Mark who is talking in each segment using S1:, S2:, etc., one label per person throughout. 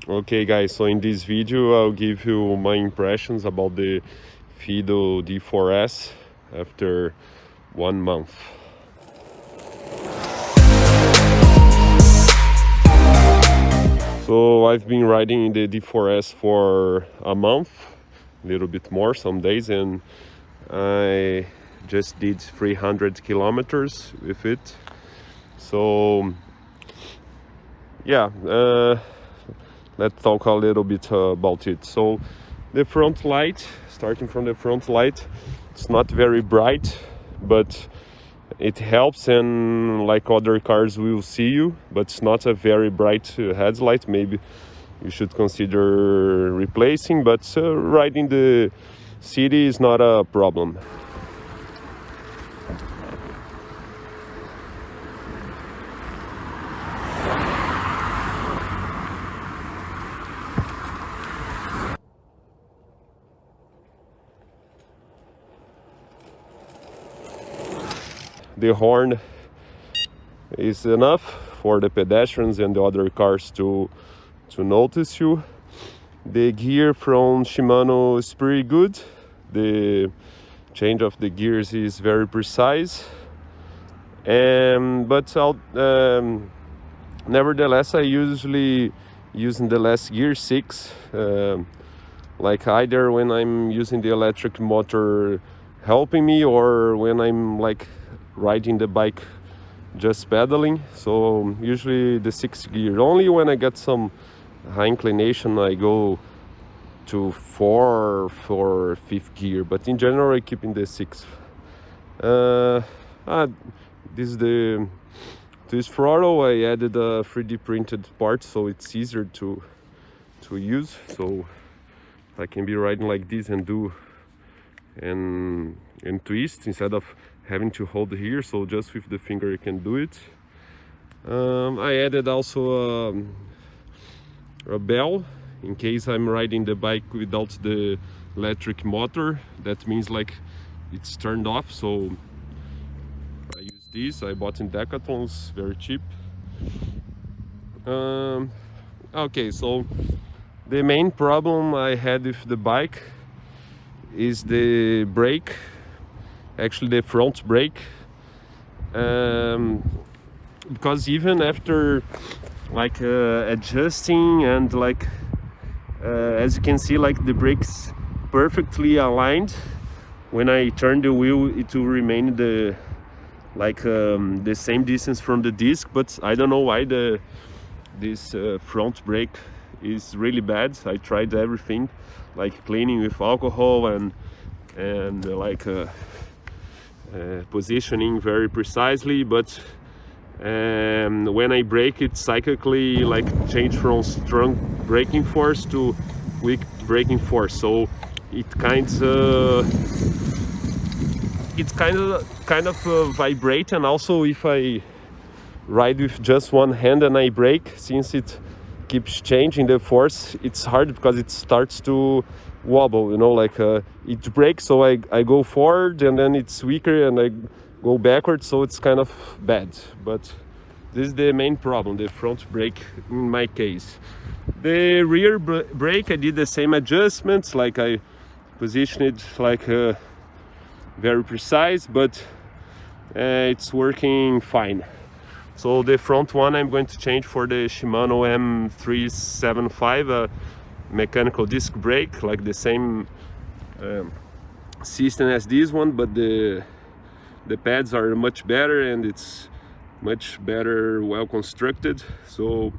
S1: Okay guys, so in this video I'll give you my impressions about the Fiido D4S after 1 month. So I've been riding the D4S for a month, a little bit more some days, and I just did 300 kilometers with it. So yeah, let's talk a little bit about it. So the front light, starting from the front light, it's not very bright, but it helps, and like other cars will see you, but it's not a very bright headlight. Maybe you should consider replacing, but riding the city is not a problem. The horn is enough for the pedestrians and the other cars to notice you. The gear from Shimano is pretty good. The change of the gears is very precise, but nevertheless I usually using the last gear 6, like either when I'm using the electric motor helping me or when I'm like riding the bike just pedaling. So usually the 6th gear. Only when I get some high inclination I go to 4th or 5th gear, but in general I keep in the 6th. This is the twist throttle. I added a 3D printed part so it's easier to use, so I can be riding like this and do and twist instead of having to hold here, so just with the finger you can do it. I added also a bell in case I'm riding the bike without the electric motor. That means like it's turned off, so I use this. I bought in Decathlon, very cheap. Okay, so the main problem I had with the bike is the brake, actually the front brake, because even after like adjusting and like as you can see, like the brakes perfectly aligned, when I turn the wheel it will remain the same distance from the disc, but I don't know why this front brake is really bad. I tried everything, like cleaning with alcohol and like positioning very precisely, but when I brake it cyclically like change from strong braking force to weak braking force, so it kind of vibrate. And also if I ride with just one hand and I brake, since it keeps changing the force, it's hard because it starts to wobble, you know, like it brakes, so I go forward and then it's weaker and I go backwards, so it's kind of bad. But this is the main problem, the front brake in my case. The rear brake I did the same adjustments, like I positioned it like very precise, but it's working fine. So the front one I'm going to change for the Shimano M375, mechanical disc brake, like the same system as this one, but the pads are much better and it's much better, well constructed. So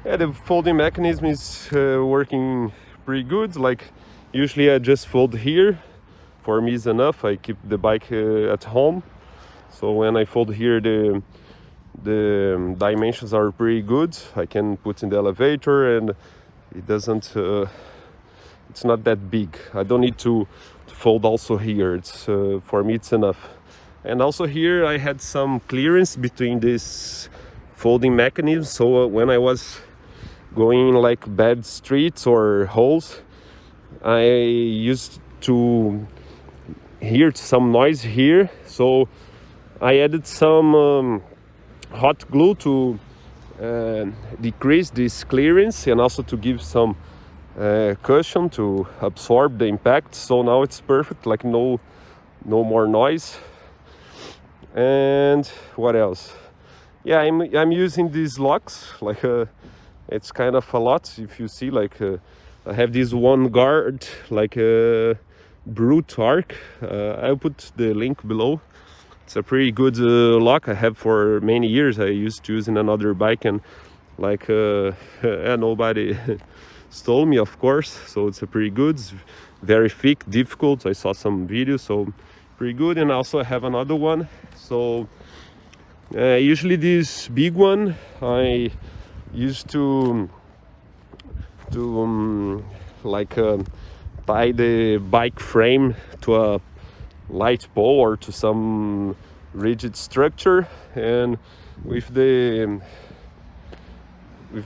S1: yeah, the folding mechanism is working pretty good. Like usually I just fold here, for me is enough. I keep the bike at home, so when I fold here the dimensions are pretty good. I can put in the elevator and it doesn't it's not that big. I don't need to fold also here. It's for me it's enough. And also here I had some clearance between this folding mechanism, so when I was going like bad streets or holes, I used to hear some noise here, so I added some hot glue to decrease this clearance and also to give some cushion to absorb the impact. So now it's perfect, like no more noise. And what else? Yeah, I'm using these locks, like it's kind of a lot. If you see, like I have this one guard, like a brute arc. I'll put the link below. It's a pretty good lock I have for many years. I used to use in another bike, and like nobody stole me, of course. So it's a pretty good, it's very thick, difficult. I saw some videos, so pretty good. And also I have another one. So usually this big one I used to like tie the bike frame to a light pole or to some rigid structure, and with the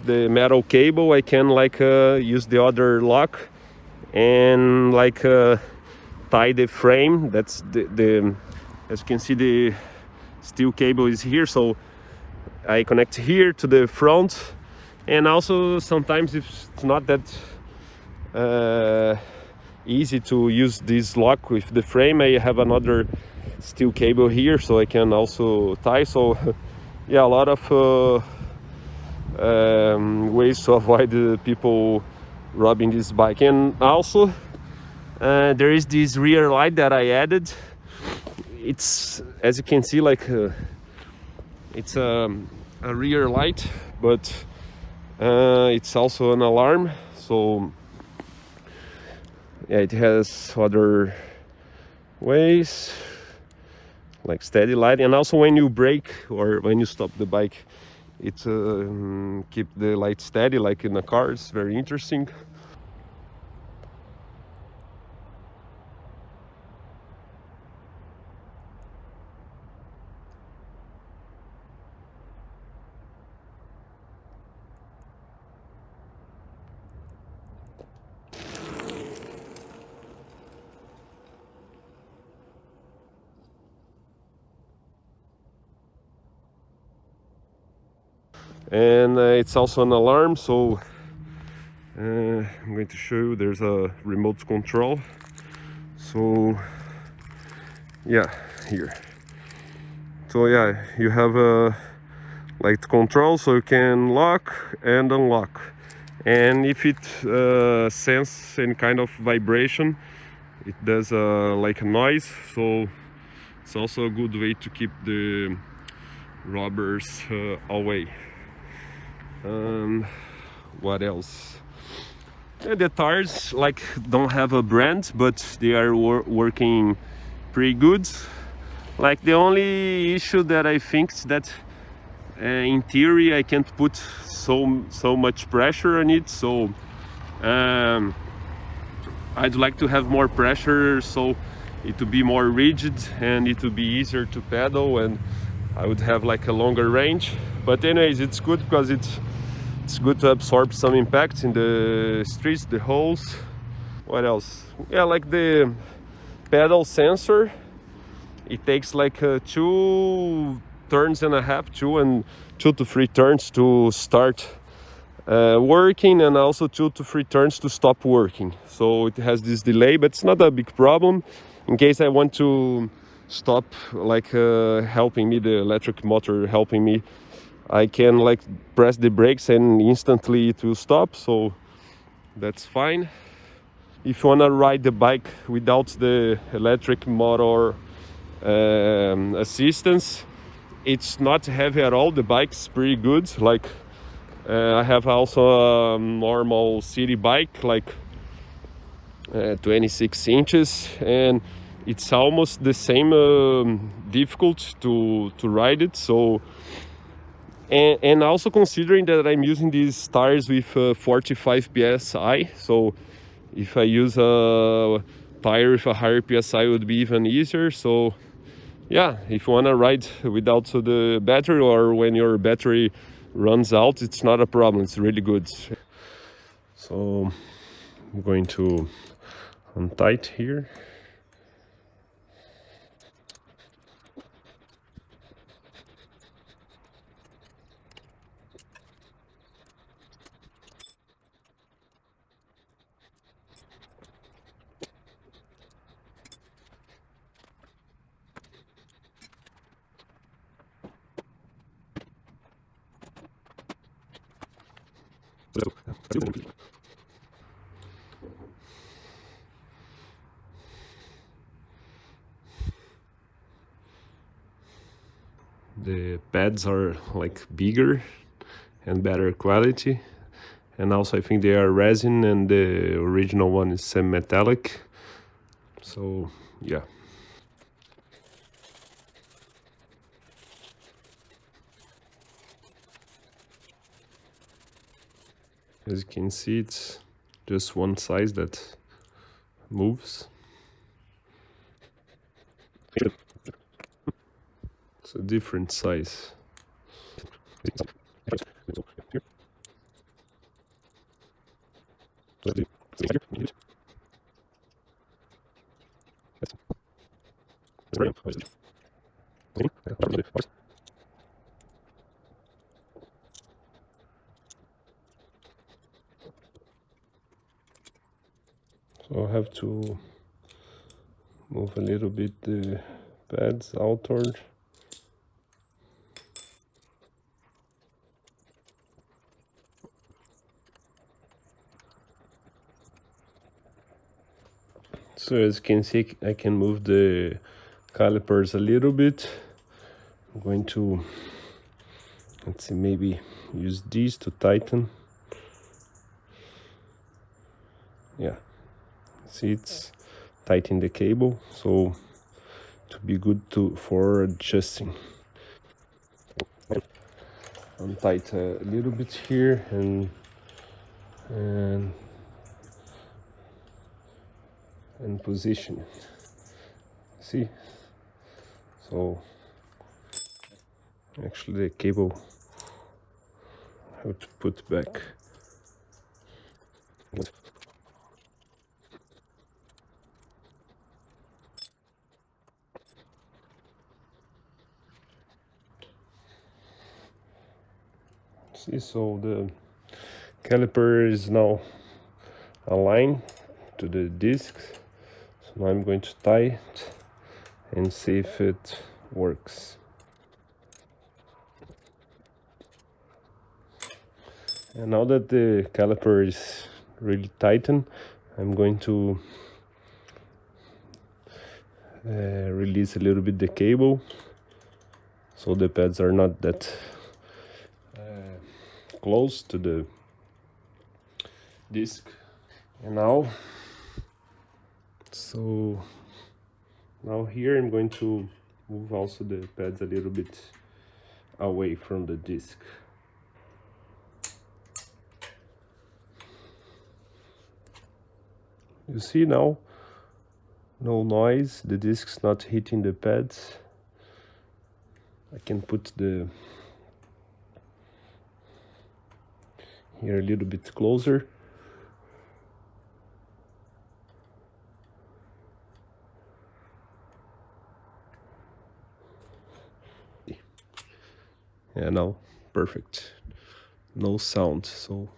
S1: metal cable I can like use the other lock and like tie the frame. That's the as you can see, the steel cable is here, so I connect here to the front. And also sometimes if it's not that easy to use this lock with the frame, I have another steel cable here, so I can also tie. So yeah, a lot of ways to avoid people robbing this bike. And also there is this rear light that I added. It's, as you can see, like it's a rear light, but it's also an alarm. So yeah, it has other ways, like steady light, and also when you brake or when you stop the bike, it keep the light steady, like in a car. It's very interesting. And it's also an alarm, so I'm going to show you. There's a remote control. So yeah, here. So yeah, you have a light control, so you can lock and unlock. And if it senses any kind of vibration, it does like a noise. So it's also a good way to keep the robbers away. What else? The tires like don't have a brand, but they are working pretty good. Like the only issue that I think is that in theory I can't put so much pressure on it. So I'd like to have more pressure, so it would be more rigid and it would be easier to pedal, and I would have like a longer range. But anyways, it's good because it's good to absorb some impact in the streets, the holes. What else? Yeah, like the pedal sensor, it takes like 2 turns and a half, 2 to 3 turns to start working, and also 2 to 3 turns to stop working. So it has this delay, but it's not a big problem. In case I want to stop, like helping me, the electric motor helping me, I can like press the brakes and instantly it will stop, so that's fine. If you want to ride the bike without the electric motor assistance, it's not heavy at all. The bike's pretty good. Like I have also a normal city bike, like 26 inches, and it's almost the same difficult to ride it. So and also considering that I'm using these tires with 45 psi, so if I use a tire with a higher psi, it would be even easier. So yeah, if you want to ride without the battery, or when your battery runs out, it's not a problem. It's really good. So I'm going to untie it here. The pads are like bigger and better quality, and also I think they are resin, and the original one is semi-metallic. So yeah. As you can see, it's just one size that moves. It's a different size. So I have to move a little bit the pads outward. So as you can see, I can move the calipers a little bit. I'm going to, let's see, maybe use these to tighten. Yeah, see, it's tightening the cable, so to be good for adjusting. Untight a little bit here and position. See, so actually the cable I have to put back. See, so the caliper is now aligned to the disc. So now I'm going to tie it and see if it works. And now that the caliper is really tightened, I'm going to release a little bit the cable so the pads are not that close to the disc. And now, so now here I'm going to move also the pads a little bit away from the disc. You see now, no noise, the disc's not hitting the pads. I can put the here a little bit closer. Yeah, now perfect. No sound, so